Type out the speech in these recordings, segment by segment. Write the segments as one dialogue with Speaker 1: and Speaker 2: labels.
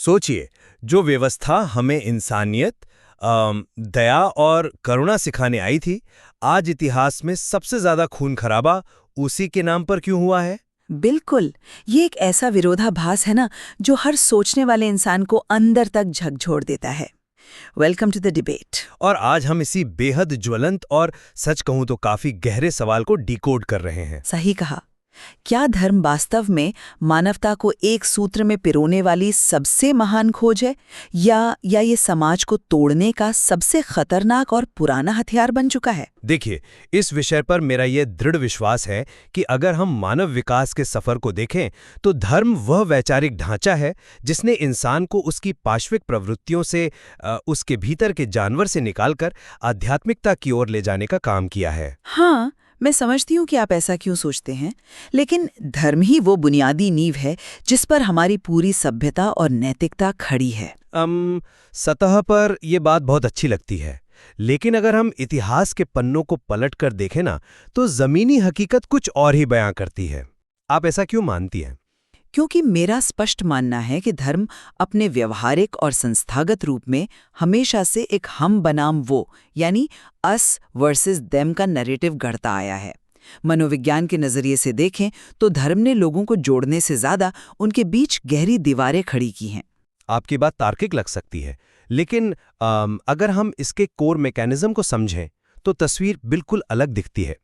Speaker 1: सोचिए, जो व्यवस्था हमें इंसानियत, दया और करुणा सिखाने आई थी, आज इतिहास में सबसे ज्यादा खून खराबा उसी के नाम पर क्यों हुआ है?
Speaker 2: बिल्कुल। ये एक ऐसा विरोधाभास है ना, जो हर सोचने वाले इंसान को अंदर तक झकझोर देता है। Welcome to the debate.
Speaker 1: और आज हम इसी बेहद ज्वलंत और सच कहूं तो काफी गहरे सवाल को डिकोड कर रहे हैं।
Speaker 2: सही कहा। क्या धर्म वास्तव में मानवता को एक सूत्र में पिरोने वाली सबसे महान खोज है, या ये समाज को तोड़ने का सबसे खतरनाक और पुराना हथियार बन चुका है?
Speaker 1: देखिए, इस विषय पर मेरा यह दृढ़ विश्वास है कि अगर हम मानव विकास के सफर को देखें तो धर्म वह वैचारिक ढांचा है जिसने इंसान को उसकी पाश्विक प्रवृत्तियों से, उसके भीतर के जानवर से निकालकर आध्यात्मिकता की ओर ले जाने का काम किया है।
Speaker 2: हाँ, मैं समझती हूँ कि आप ऐसा क्यों सोचते हैं, लेकिन धर्म ही वो बुनियादी नींव है जिस पर हमारी पूरी सभ्यता और नैतिकता खड़ी है।
Speaker 1: सतह पर यह बात बहुत अच्छी लगती है, लेकिन अगर हम इतिहास के पन्नों को पलटकर देखें ना, तो जमीनी हकीकत कुछ और ही बयां करती है। आप ऐसा क्यों मानती हैं?
Speaker 2: क्योंकि मेरा स्पष्ट मानना है कि धर्म अपने व्यवहारिक और संस्थागत रूप में हमेशा से एक हम बनाम वो, यानी अस वर्सेस देम का नैरेटिव गढ़ता आया है। मनोविज्ञान के नजरिए से देखें तो धर्म ने लोगों को जोड़ने से ज्यादा उनके बीच गहरी दीवारें खड़ी की हैं।
Speaker 1: आपकी बात तार्किक लग सकती है, लेकिन अगर हम इसके कोर मैकेनिज्म को समझें तो तस्वीर बिल्कुल अलग दिखती है।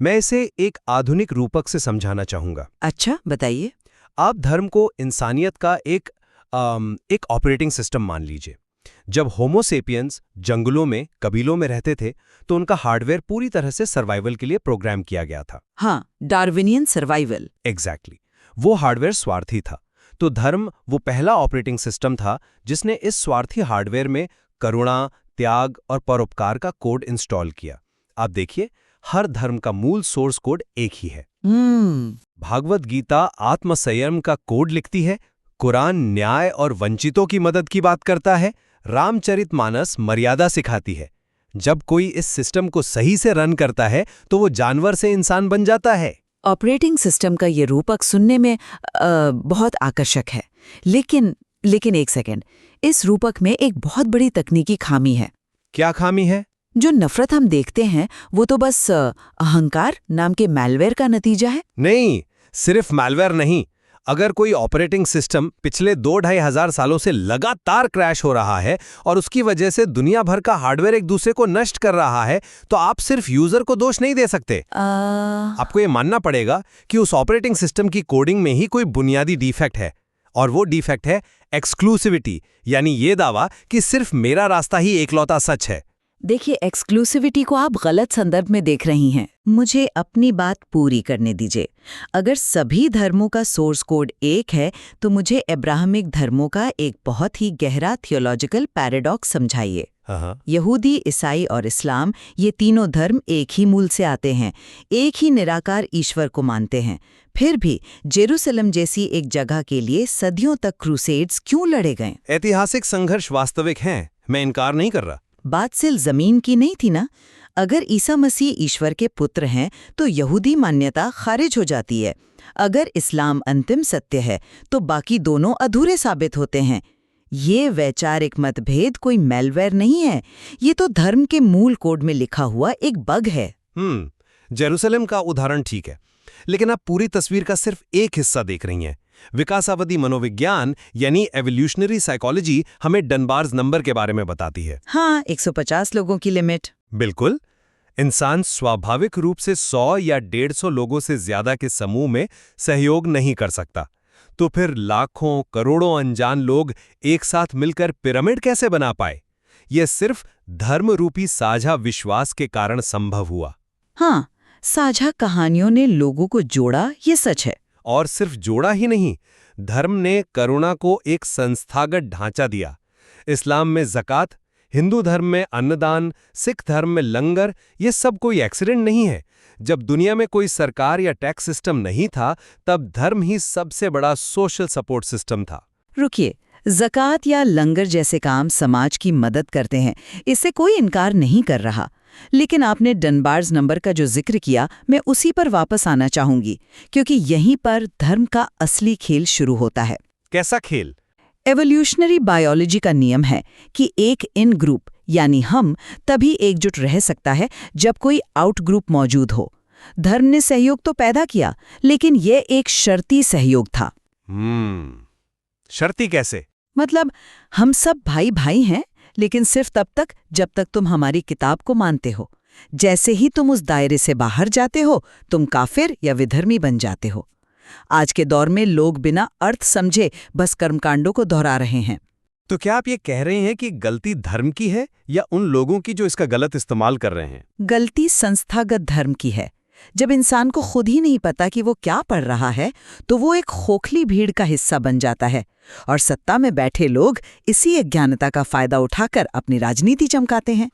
Speaker 1: मैं इसे एक आधुनिक रूपक से समझाना चाहूंगा।
Speaker 2: अच्छा, बताइए।
Speaker 1: आप धर्म को इंसानियत का एक ऑपरेटिंग सिस्टम मान लीजिए। जब होमो सेपियंस जंगलों में, कबीलों में रहते थे तो उनका हार्डवेयर पूरी तरह से सर्वाइवल के लिए प्रोग्राम किया गया था।
Speaker 2: हाँ, डार्विनियन सर्वाइवल।
Speaker 1: एग्जैक्टली। वो हार्डवेयर स्वार्थी था, तो धर्म वो पहला ऑपरेटिंग सिस्टम था जिसने इस स्वार्थी हार्डवेयर में करुणा, त्याग और परोपकार का कोड इंस्टॉल किया। आप देखिए, हर धर्म का मूल सोर्स कोड एक ही है। भागवत गीता आत्मसंयम का कोड लिखती है, कुरान न्याय और वंचितों की मदद की बात करता है, रामचरितमानस मर्यादा सिखाती है। जब कोई इस सिस्टम को सही से रन करता है तो वो जानवर से इंसान बन जाता है।
Speaker 2: ऑपरेटिंग सिस्टम का ये रूपक सुनने में बहुत आकर्षक है, लेकिन एक सेकंड, इस रूपक में एक बहुत बड़ी तकनीकी खामी है।
Speaker 1: क्या खामी है?
Speaker 2: जो नफरत हम देखते हैं वो तो बस अहंकार नाम के मैलवेयर का नतीजा है।
Speaker 1: नहीं, सिर्फ मैलवेयर नहीं। अगर कोई ऑपरेटिंग सिस्टम पिछले 2-2.5 हजार सालों से लगातार क्रैश हो रहा है और उसकी वजह से दुनिया भर का हार्डवेयर एक दूसरे को नष्ट कर रहा है, तो आप सिर्फ यूजर को दोष नहीं दे सकते। आपको ये मानना पड़ेगा कि उस ऑपरेटिंग सिस्टम की कोडिंग में ही कोई बुनियादी डिफेक्ट है, और वो डिफेक्ट है एक्सक्लूसिविटी, यानी ये दावा कि सिर्फ मेरा रास्ता ही एकलौता सच है।
Speaker 2: देखिए, एक्सक्लूसिविटी को आप गलत संदर्भ में देख रही हैं। मुझे अपनी बात पूरी करने दीजिए। अगर सभी धर्मों का सोर्स कोड एक है तो मुझे अब्राहमिक धर्मों का एक बहुत ही गहरा थियोलॉजिकल पैराडॉक्स समझाइए। यहूदी, ईसाई और इस्लाम, ये तीनों धर्म एक ही मूल से आते हैं, एक ही निराकार ईश्वर को मानते हैं। फिर भी जेरूसलम जैसी एक जगह के लिए सदियों तक क्रूसेड्स क्यों लड़े गए?
Speaker 1: ऐतिहासिक संघर्ष वास्तविक हैं, मैं इनकार नहीं कर रहा।
Speaker 2: बात सिर्फ जमीन की नहीं थी ना। अगर ईसा मसीह ईश्वर के पुत्र हैं तो यहूदी मान्यता खारिज हो जाती है। अगर इस्लाम अंतिम सत्य है तो बाकी दोनों अधूरे साबित होते हैं। ये वैचारिक मतभेद कोई मैलवेयर नहीं है, ये तो धर्म के मूल कोड में लिखा हुआ एक बग है।
Speaker 1: जेरूसलम का उदाहरण ठीक है, लेकिन आप पूरी तस्वीर का सिर्फ एक हिस्सा देख रही हैं। विकासवादी मनोविज्ञान यानी एवोल्यूशनरी साइकोलॉजी हमें डनबार्स नंबर के बारे में बताती है।
Speaker 2: हाँ, 150 लोगों की लिमिट।
Speaker 1: बिल्कुल। इंसान स्वाभाविक रूप से 100 या 150 लोगों से ज्यादा के समूह में सहयोग नहीं कर सकता, तो फिर लाखों करोड़ों अनजान लोग एक साथ मिलकर पिरामिड कैसे बना पाए? यह सिर्फ धर्म रूपी साझा विश्वास के कारण संभव हुआ।
Speaker 2: हाँ, साझा कहानियों ने लोगों को जोड़ा, ये सच है।
Speaker 1: और सिर्फ जोड़ा ही नहीं, धर्म ने करुणा को एक संस्थागत ढांचा दिया। इस्लाम में ज़कात, हिंदू धर्म में अन्नदान, सिख धर्म में लंगर, ये सब कोई एक्सीडेंट नहीं है। जब दुनिया में कोई सरकार या टैक्स सिस्टम नहीं था, तब धर्म ही सबसे बड़ा सोशल सपोर्ट सिस्टम था।
Speaker 2: रुकिए, ज़कात या लंगर जैसे काम समाज की मदद करते हैं, इससे कोई इनकार नहीं कर रहा। लेकिन आपने डनबार्स नंबर का जो जिक्र किया, मैं उसी पर वापस आना चाहूंगी, क्योंकि यहीं पर धर्म का असली खेल शुरू होता है।
Speaker 1: कैसा खेल?
Speaker 2: एवोल्यूशनरी बायोलॉजी का नियम है कि एक इन ग्रुप यानी हम तभी एकजुट रह सकता है जब कोई आउट ग्रुप मौजूद हो। धर्म ने सहयोग तो पैदा किया, लेकिन यह एक शर्ती सहयोग था।
Speaker 1: शर्ती कैसे?
Speaker 2: मतलब हम सब भाई भाई हैं, लेकिन सिर्फ तब तक जब तक तुम हमारी किताब को मानते हो। जैसे ही तुम उस दायरे से बाहर जाते हो, तुम काफिर या विधर्मी बन जाते हो। आज के दौर में लोग बिना अर्थ समझे बस कर्मकांडों को दोहरा रहे हैं।
Speaker 1: तो क्या आप ये कह रहे हैं कि गलती धर्म की है या उन लोगों की जो इसका गलत इस्तेमाल कर रहे हैं?
Speaker 2: गलती संस्थागत धर्म की है। जब इंसान को खुद ही नहीं पता कि वो क्या पढ़ रहा है, तो वो एक खोखली भीड़ का हिस्सा बन जाता है और सत्ता में बैठे लोग इसी अज्ञानता का फायदा उठाकर अपनी राजनीति चमकाते हैं।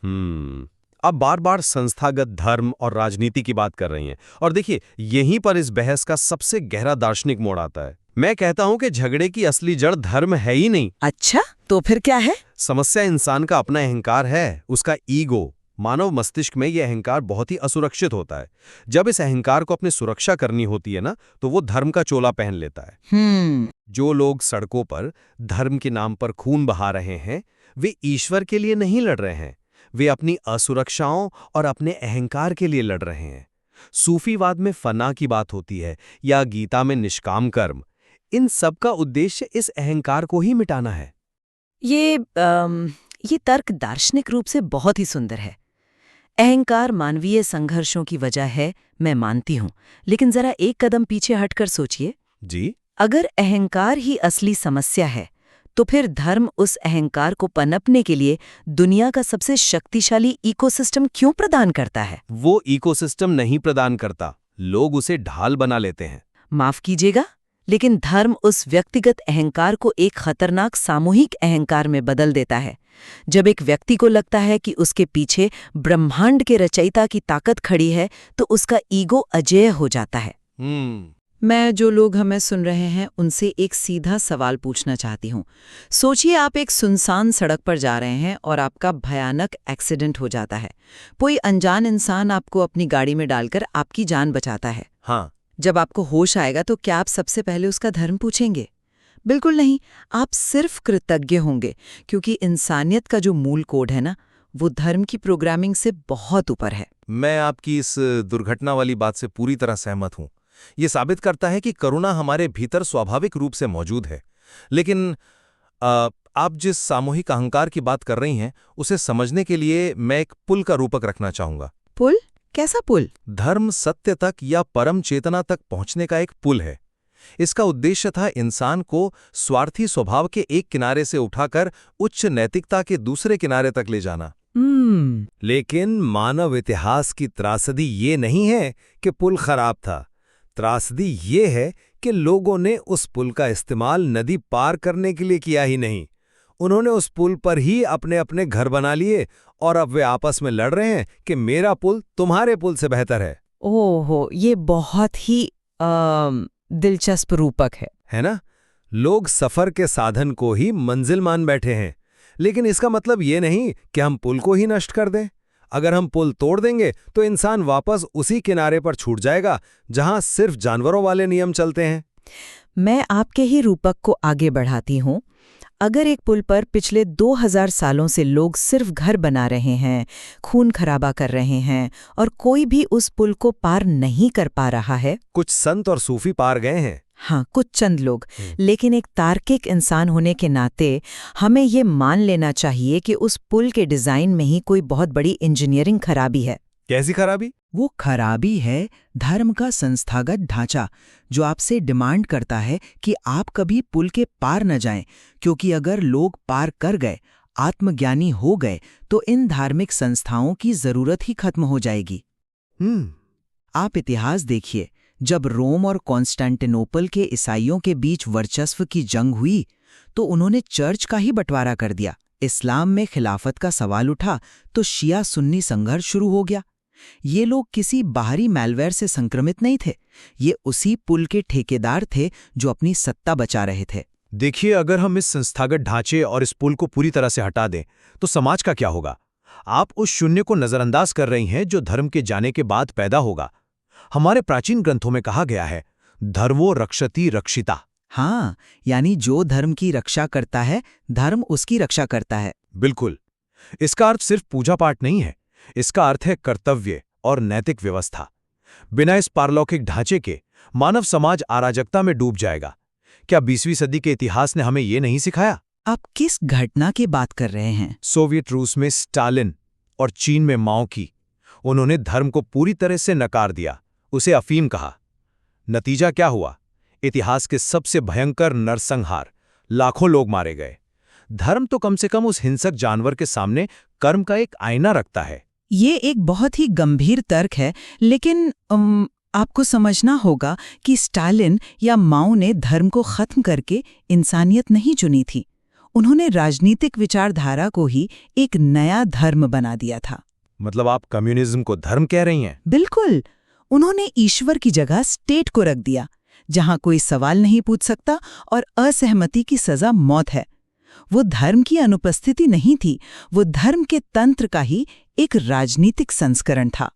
Speaker 1: अब बार बार संस्थागत धर्म और राजनीति की बात कर रही हैं, और देखिए यहीं पर इस बहस का सबसे गहरा दार्शनिक मोड़ आता है। मैं कहता हूं कि झगड़े की असली जड़ धर्म है ही नहीं।
Speaker 2: अच्छा, तो फिर क्या है?
Speaker 1: समस्या इंसान का अपना अहंकार है, उसका ईगो। मानव मस्तिष्क में यह अहंकार बहुत ही असुरक्षित होता है। जब इस अहंकार को अपनी सुरक्षा करनी होती है ना, तो वो धर्म का चोला पहन लेता है। जो लोग सड़कों पर धर्म के नाम पर खून बहा रहे हैं, वे ईश्वर के लिए नहीं लड़ रहे हैं, वे अपनी असुरक्षाओं और अपने अहंकार के लिए लड़ रहे हैं। सूफीवाद में फना की बात होती है या गीता में निष्काम कर्म। इन सब का उद्देश्य इस अहंकार को ही मिटाना है।
Speaker 2: ये तर्क दार्शनिक रूप से बहुत ही सुंदर है। अहंकार मानवीय संघर्षों की वजह है, मैं मानती हूँ, लेकिन जरा एक कदम पीछे हटकर सोचिए।
Speaker 1: जी,
Speaker 2: अगर अहंकार ही असली समस्या है, तो फिर धर्म उस अहंकार को पनपने के लिए दुनिया का सबसे शक्तिशाली इकोसिस्टम क्यों प्रदान करता है?
Speaker 1: वो इकोसिस्टम नहीं प्रदान करता, लोग उसे ढाल बना लेते हैं।
Speaker 2: माफ कीजिएगा, लेकिन धर्म उस व्यक्तिगत अहंकार को एक खतरनाक सामूहिक अहंकार में बदल देता है। जब एक व्यक्ति को लगता है कि उसके पीछे ब्रह्मांड के रचयिता की ताकत खड़ी है, तो उसका ईगो अजेय हो जाता है। मैं जो लोग हमें सुन रहे हैं उनसे एक सीधा सवाल पूछना चाहती हूँ। सोचिए आप एक सुनसान सड़क पर जा रहे हैं और आपका भयानक एक्सीडेंट हो जाता है। कोई अनजान इंसान आपको अपनी गाड़ी में डालकर आपकी जान बचाता है।
Speaker 1: हाँ।
Speaker 2: जब आपको होश आएगा तो क्या आप सबसे पहले उसका धर्म पूछेंगे? बिल्कुल नहीं, आप सिर्फ कृतज्ञ होंगे, क्योंकि इंसानियत का जो मूल कोड है ना, वो धर्म की प्रोग्रामिंग से बहुत ऊपर है।
Speaker 1: मैं आपकी इस दुर्घटना वाली बात से पूरी तरह सहमत हूँ। ये साबित करता है कि करुणा हमारे भीतर स्वाभाविक रूप से मौजूद है। लेकिन आप जिस सामूहिक अहंकार की बात कर रही हैं, उसे समझने के लिए मैं एक पुल का रूपक रखना चाहूंगा।
Speaker 2: पुल? कैसा पुल?
Speaker 1: धर्म सत्य तक या परम चेतना तक पहुंचने का एक पुल है। इसका उद्देश्य था इंसान को स्वार्थी स्वभाव के एक किनारे से उठाकर उच्च नैतिकता के दूसरे किनारे तक ले जाना। लेकिन मानव इतिहास की त्रासदी ये नहीं है कि पुल खराब था। त्रासदी ये है कि लोगों ने उस पुल का इस्तेमाल नदी पार करने के लिए किया ही नहीं। उन्होंने उस पुल पर ही अपने अपने घर बना लिए और अब वे आपस में लड़ रहे हैं कि मेरा पुल तुम्हारे पुल से बेहतर है।
Speaker 2: ओहो, ये बहुत ही दिलचस्प रूपक है
Speaker 1: ना? लोग सफर के साधन को ही मंजिल मान बैठे हैं, लेकिन इसका मतलब ये नहीं कि हम पुल को ही नष्ट कर दें। अगर हम पुल तोड़ देंगे तो इंसान वापस उसी किनारे पर छूट जाएगा जहां सिर्फ जानवरों वाले नियम चलते हैं।
Speaker 2: मैं आपके ही रूपक को आगे बढ़ाती हूँ। अगर एक पुल पर पिछले 2000 सालों से लोग सिर्फ घर बना रहे हैं, खून खराबा कर रहे हैं और कोई भी उस पुल को पार नहीं कर पा रहा है।
Speaker 1: कुछ संत और सूफी पार गए हैं।
Speaker 2: हाँ, कुछ चंद लोग। लेकिन एक तार्किक इंसान होने के नाते हमें ये मान लेना चाहिए कि उस पुल के डिजाइन में ही कोई बहुत बड़ी इंजीनियरिंग खराबी है।
Speaker 1: कैसी खराबी?
Speaker 3: वो खराबी है धर्म का संस्थागत ढांचा, जो आपसे डिमांड करता है कि आप कभी पुल के पार न जाएं, क्योंकि अगर लोग पार कर गए, आत्मज्ञानी हो गए, तो इन धार्मिक संस्थाओं की जरूरत ही खत्म हो जाएगी। आप इतिहास देखिए, जब रोम और कॉन्स्टेंटिनोपल के ईसाइयों के बीच वर्चस्व की जंग हुई, तो उन्होंने चर्च का ही बंटवारा कर दिया। इस्लाम में खिलाफत का सवाल उठा तो शिया सुन्नी संघर्ष शुरू हो गया। ये लोग किसी बाहरी मैलवेयर से संक्रमित नहीं थे, ये उसी पुल के ठेकेदार थे जो अपनी सत्ता बचा रहे थे।
Speaker 1: देखिए, अगर हम इस संस्थागत ढांचे और इस पुल को पूरी तरह से हटा दें, तो समाज का क्या होगा? आप उस शून्य को नजरअंदाज कर रही हैं जो धर्म के जाने के बाद पैदा होगा। हमारे प्राचीन ग्रंथों में कहा गया है, धर्मो रक्षति रक्षिता,
Speaker 3: हाँ, यानी जो धर्म की रक्षा करता है, धर्म उसकी रक्षा करता है।
Speaker 1: बिल्कुल। इसका अर्थ सिर्फ पूजा पाठ नहीं है, इसका अर्थ है कर्तव्य और नैतिक व्यवस्था। बिना इस पारलौकिक ढांचे के मानव समाज अराजकता में डूब जाएगा। क्या 20वीं सदी के इतिहास ने हमें ये नहीं सिखाया?
Speaker 3: आप किस घटना की बात कर रहे हैं?
Speaker 1: सोवियत रूस में स्टालिन और चीन में माओ की। उन्होंने धर्म को पूरी तरह से नकार दिया, उसे अफीम कहा। नतीजा क्या हुआ? इतिहास के सबसे भयंकर नरसंहार, लाखों लोग मारे गए। धर्म तो कम से कम उस हिंसक जानवर के सामने कर्म का एक आईना रखता है।
Speaker 3: ये एक बहुत ही गंभीर तर्क है, लेकिन आपको समझना होगा कि स्टालिन या माओ ने धर्म को खत्म करके इंसानियत नहीं चुनी थी। उन्होंने राजनीतिक विचारधारा को ही एक नया धर्म बना दिया था।
Speaker 1: मतलब आप कम्युनिज्म को धर्म कह रही हैं?
Speaker 3: बिल्कुल। उन्होंने ईश्वर की जगह स्टेट को रख दिया, जहां कोई सवाल नहीं पूछ सकता और असहमति की सजा मौत है। वो धर्म की अनुपस्थिति नहीं थी, वो धर्म के तंत्र का ही एक राजनीतिक संस्करण था।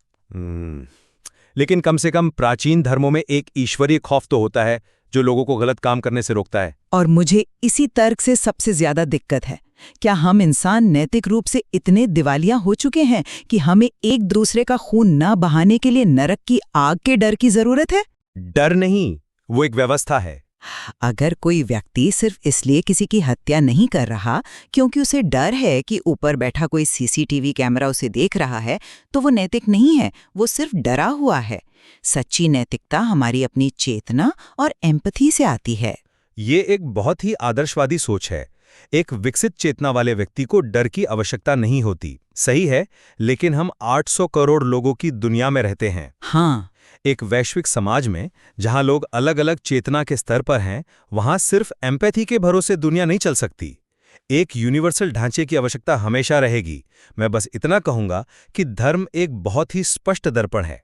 Speaker 1: लेकिन कम से कम प्राचीन धर्मों में एक ईश्वरीय खौफ तो होता है जो लोगों को गलत काम करने से रोकता है।
Speaker 3: और मुझे इसी तर्क से सबसे ज्यादा दिक्कत है। क्या हम इंसान नैतिक रूप से इतने दिवालिया हो चुके हैं कि हमें एक दूसरे का खून न बहाने के लिए नरक की आग के डर की जरूरत है?
Speaker 1: डर नहीं, वो एक व्यवस्था है।
Speaker 3: अगर कोई व्यक्ति सिर्फ इसलिए किसी की हत्या नहीं कर रहा क्योंकि उसे डर है कि ऊपर बैठा कोई सीसीटीवी कैमरा उसे देख रहा है, तो वो नैतिक नहीं है, वो सिर्फ डरा हुआ है। सच्ची नैतिकता हमारी अपनी चेतना और एम्पैथी से आती है।
Speaker 1: ये एक बहुत ही आदर्शवादी सोच है। एक विकसित चेतना वाले व्यक्ति को डर की आवश्यकता नहीं होती। सही है, लेकिन हम 800 करोड़ लोगों की दुनिया में रहते हैं।
Speaker 3: हाँ,
Speaker 1: एक वैश्विक समाज में जहां लोग अलग अलग चेतना के स्तर पर हैं, वहां सिर्फ एम्पैथी के भरोसे दुनिया नहीं चल सकती। एक यूनिवर्सल ढांचे की आवश्यकता हमेशा रहेगी। मैं बस इतना कहूंगा कि धर्म एक बहुत ही स्पष्ट दर्पण है।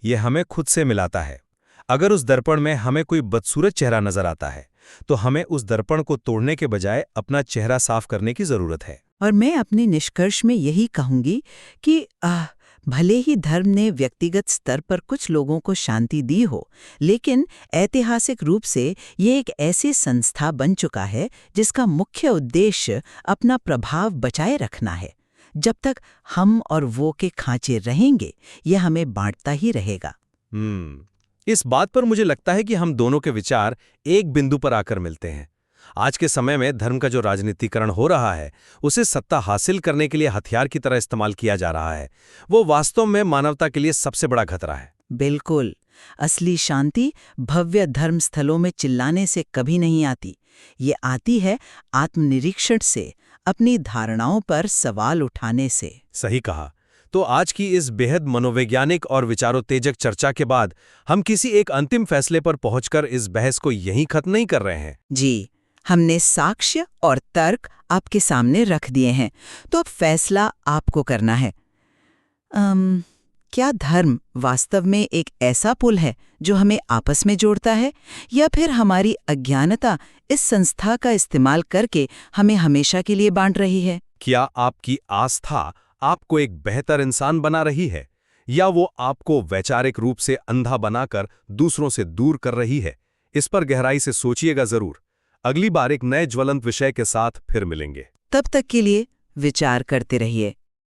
Speaker 1: ये हमें खुद से मिलाता है। अगर उस दर्पण में हमें कोई बदसूरत चेहरा नजर आता है, तो हमें उस दर्पण को तोड़ने के बजाय अपना चेहरा साफ करने की जरूरत है।
Speaker 3: और मैं अपने निष्कर्ष में यही कहूंगी कि भले ही धर्म ने व्यक्तिगत स्तर पर कुछ लोगों को शांति दी हो, लेकिन ऐतिहासिक रूप से ये एक ऐसी संस्था बन चुका है जिसका मुख्य उद्देश्य अपना प्रभाव बचाए रखना है। जब तक हम और वो के खांचे रहेंगे, ये हमें बांटता ही रहेगा।
Speaker 1: इस बात पर मुझे लगता है कि हम दोनों के विचार एक बिंदु पर आकर मिलते हैं। आज के समय में धर्म का जो राजनीतिकरण हो रहा है, उसे सत्ता हासिल करने के लिए हथियार की तरह इस्तेमाल किया जा रहा है। वो वास्तव में मानवता के लिए सबसे बड़ा खतरा है।
Speaker 3: बिल्कुल। असली शांति भव्य धर्म स्थलों में चिल्लाने से कभी नहीं आती। ये आती है आत्मनिरीक्षण से, अपनी धारणाओं पर सवाल उठाने से।
Speaker 1: सही कहा। तो आज की इस बेहद मनोवैज्ञानिक और विचारोत्तेजक चर्चा के बाद हम किसी एक अंतिम फैसले पर पहुंचकर इस बहस को यहीं खत्म नहीं कर रहे हैं।
Speaker 3: जी, हमने साक्ष्य और तर्क आपके सामने रख दिए हैं, तो अब फैसला आपको करना है। क्या धर्म वास्तव में एक ऐसा पुल है जो हमें आपस में जोड़ता है, या फिर हमारी अज्ञानता इस संस्था का इस्तेमाल करके हमें हमेशा के लिए बांट रही है?
Speaker 1: क्या आपकी आस्था आपको एक बेहतर इंसान बना रही है, या वो आपको वैचारिक रूप से अंधा बनाकर दूसरों से दूर कर रही है? इस पर गहराई से सोचिएगा जरूर। अगली बार एक नए ज्वलंत विषय के साथ फिर मिलेंगे।
Speaker 3: तब तक के लिए विचार करते रहिए।